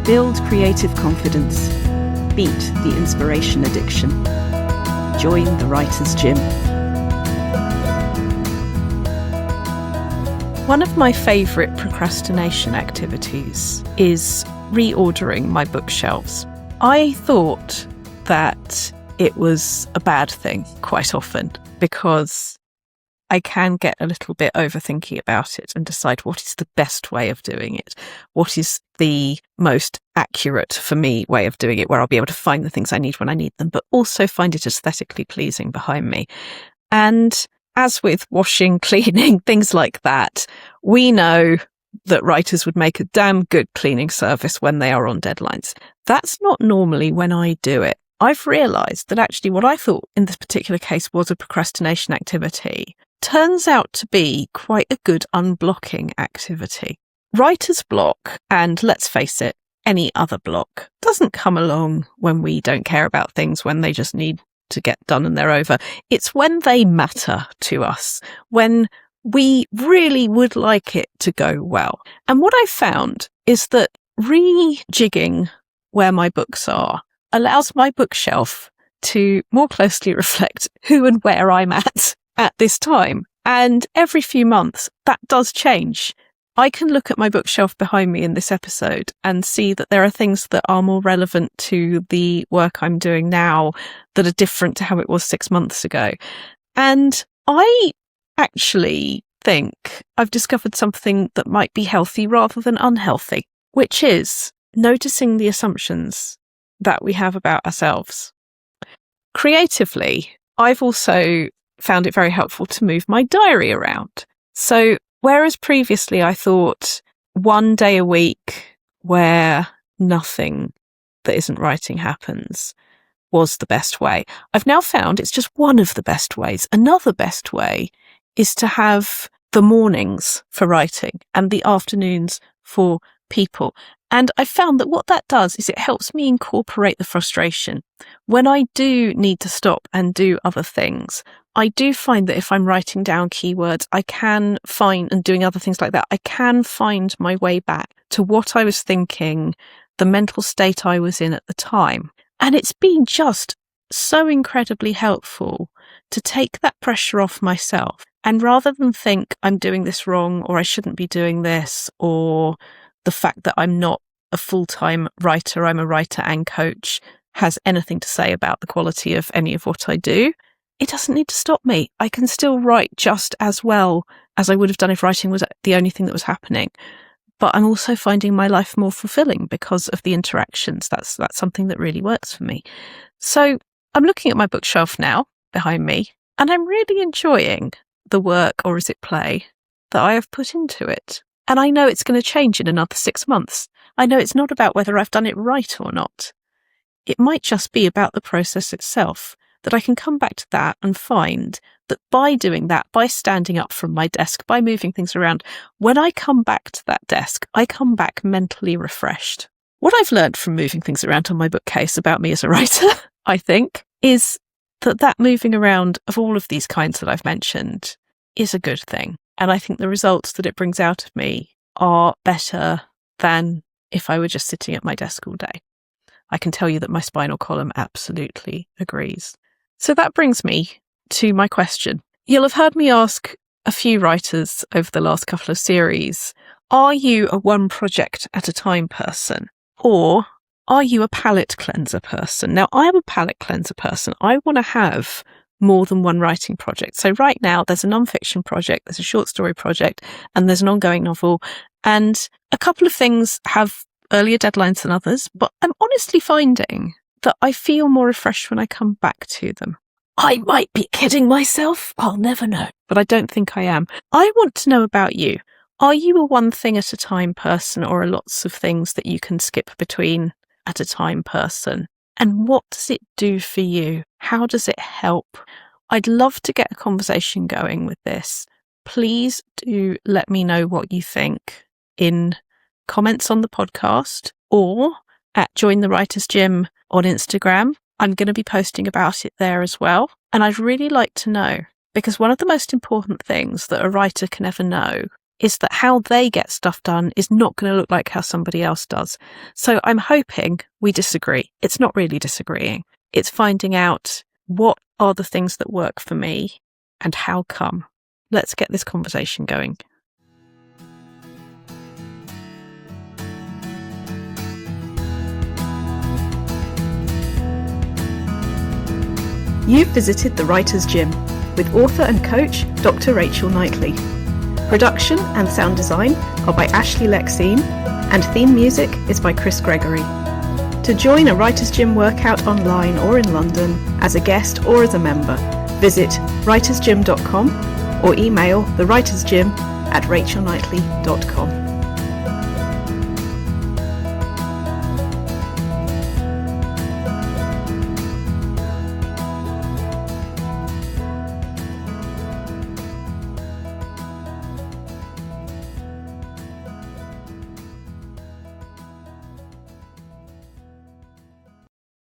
Build creative confidence. Beat the inspiration addiction. Join the Writer's Gym. One of my favourite procrastination activities is reordering my bookshelves. I thought that it was a bad thing quite often because I can get a little bit overthinking about it and decide what is the best way of doing it, what is the most accurate for me way of doing it, where I'll be able to find the things I need when I need them, but also find it aesthetically pleasing behind me. And as with washing, cleaning, things like that, we know that writers would make a damn good cleaning service when they are on deadlines. That's not normally when I do it. I've realised that actually what I thought in this particular case was a procrastination activity turns out to be quite a good unblocking activity. Writer's block, and let's face it, any other block, doesn't come along when we don't care about things, when they just need to get done and they're over. It's when they matter to us, when we really would like it to go well. And what I found is that rejigging where my books are allows my bookshelf to more closely reflect who and where I'm at this time. And every few months, that does change. I can look at my bookshelf behind me in this episode and see that there are things that are more relevant to the work I'm doing now that are different to how it was 6 months ago. And I actually think I've discovered something that might be healthy rather than unhealthy, which is noticing the assumptions that we have about ourselves. Creatively, I've also found it very helpful to move my diary around. So whereas previously I thought one day a week where nothing that isn't writing happens was the best way, I've now found it's just one of the best ways. Another best way is to have the mornings for writing and the afternoons for people. And I found that what that does is it helps me incorporate the frustration. When I do need to stop and do other things, I do find that if I'm writing down keywords, I can find, and doing other things like that, I can find my way back to what I was thinking, the mental state I was in at the time. And it's been just so incredibly helpful to take that pressure off myself. And rather than think I'm doing this wrong, or I shouldn't be doing this, or the fact that I'm not a full-time writer, I'm a writer and coach, has anything to say about the quality of any of what I do, it doesn't need to stop me. I can still write just as well as I would have done if writing was the only thing that was happening. But I'm also finding my life more fulfilling because of the interactions. That's something that really works for me. So I'm looking at my bookshelf now behind me, and I'm really enjoying the work, or is it play, that I have put into it. And I know it's going to change in another 6 months. I know it's not about whether I've done it right or not. It might just be about the process itself, that I can come back to that and find that by doing that, by standing up from my desk, by moving things around, when I come back to that desk, I come back mentally refreshed. What I've learned from moving things around on my bookcase about me as a writer, I think, is that moving around of all of these kinds that I've mentioned is a good thing. And I think the results that it brings out of me are better than if I were just sitting at my desk all day. I can tell you that my spinal column absolutely agrees. So that brings me to my question. You'll have heard me ask a few writers over the last couple of series, are you a one project at a time person? Or are you a palette cleanser person? Now, I am a palette cleanser person. I want to have more than one writing project. So right now there's a non-fiction project, there's a short story project, and there's an ongoing novel. And a couple of things have earlier deadlines than others, but I'm honestly finding that I feel more refreshed when I come back to them. I might be kidding myself. I'll never know. But I don't think I am. I want to know about you. Are you a one thing at a time person, or are lots of things that you can skip between at a time person? And what does it do for you? How does it help? I'd love to get a conversation going with this. Please do let me know what you think in comments on the podcast or at Join the Writer's Gym on Instagram. I'm going to be posting about it there as well. And I'd really like to know, because one of the most important things that a writer can ever know is that how they get stuff done is not going to look like how somebody else does. So I'm hoping we disagree. It's not really disagreeing. It's finding out what are the things that work for me and how come. Let's get this conversation going. You've visited the Writer's Gym with author and coach Dr. Rachel Knightley. Production and sound design are by Ashley Lexine, and theme music is by Chris Gregory. To join a Writer's Gym workout online or in London as a guest or as a member, visit writersgym.com or email thewritersgym@rachelknightley.com.